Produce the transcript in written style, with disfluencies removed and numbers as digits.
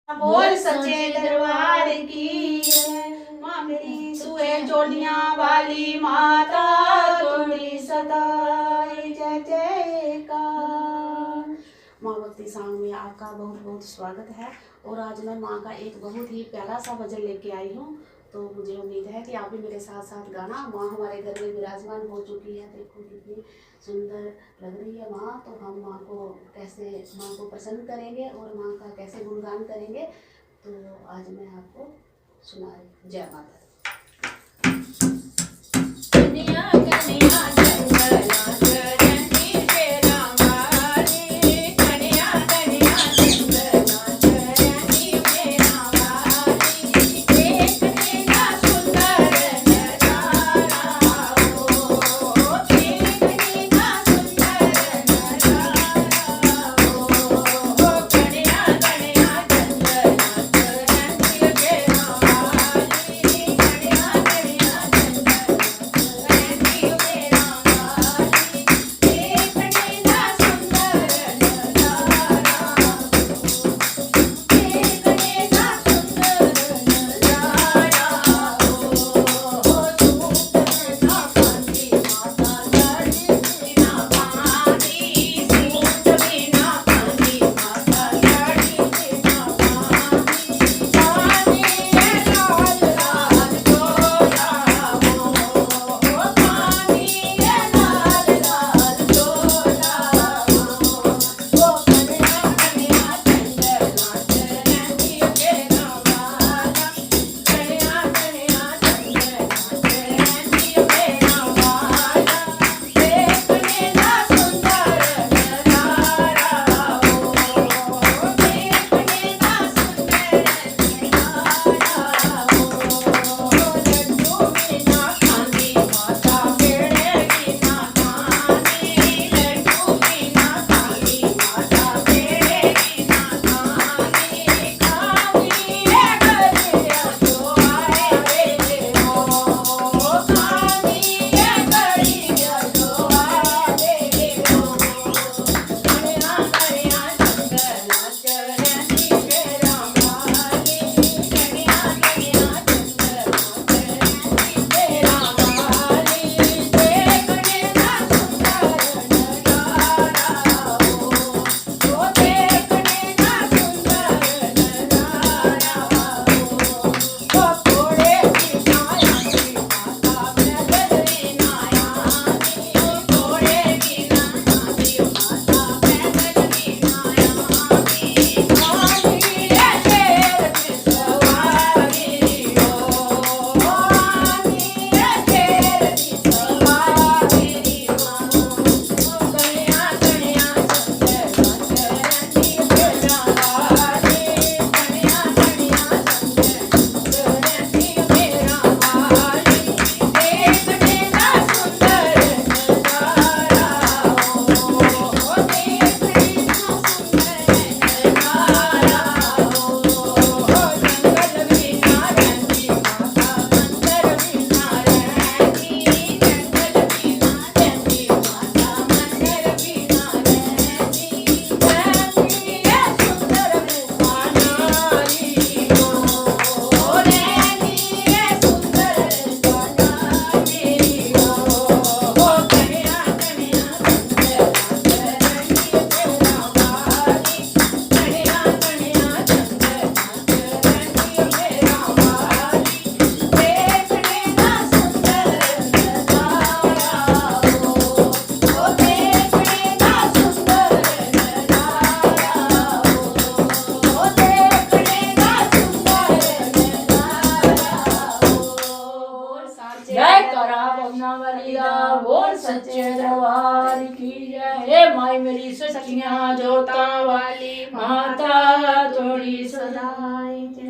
बोल सच्चे दरबार की जय। माँ मेरी सुए चोलियां वाली माता तुम्हारी सदाई जय जयकार। माँ भक्ति सांग में आपका बहुत बहुत स्वागत है। और आज मैं माँ का एक बहुत ही प्यारा सा भजन लेके आई हूँ। तो मुझे उम्मीद है कि आप भी मेरे साथ साथ गाना। माँ हमारे घर में विराजमान हो चुकी है। देखो कितनी सुंदर लग रही है माँ। तो हम माँ को कैसे माँ को प्रसन्न करेंगे और माँ का कैसे गुणगान करेंगे, तो आज मैं आपको सुना रही हूँ। जय माता दी। कन्या कन्या जंगला चरनी मेरा वाली, कन्या कन्या जंगला चरनी मेरा वाली, देखने का सुंदर नजारा हो, देखने का सुंदर नजारा हो, कन्या कन्या जंगला चरनी मेरा वाली, कन्या कन्या जय करा बमना वाली दा बोल सच्चे दरबार की जय। हे माई मेरी सच्चियां जोता वाली माता थोड़ी सदाई जय।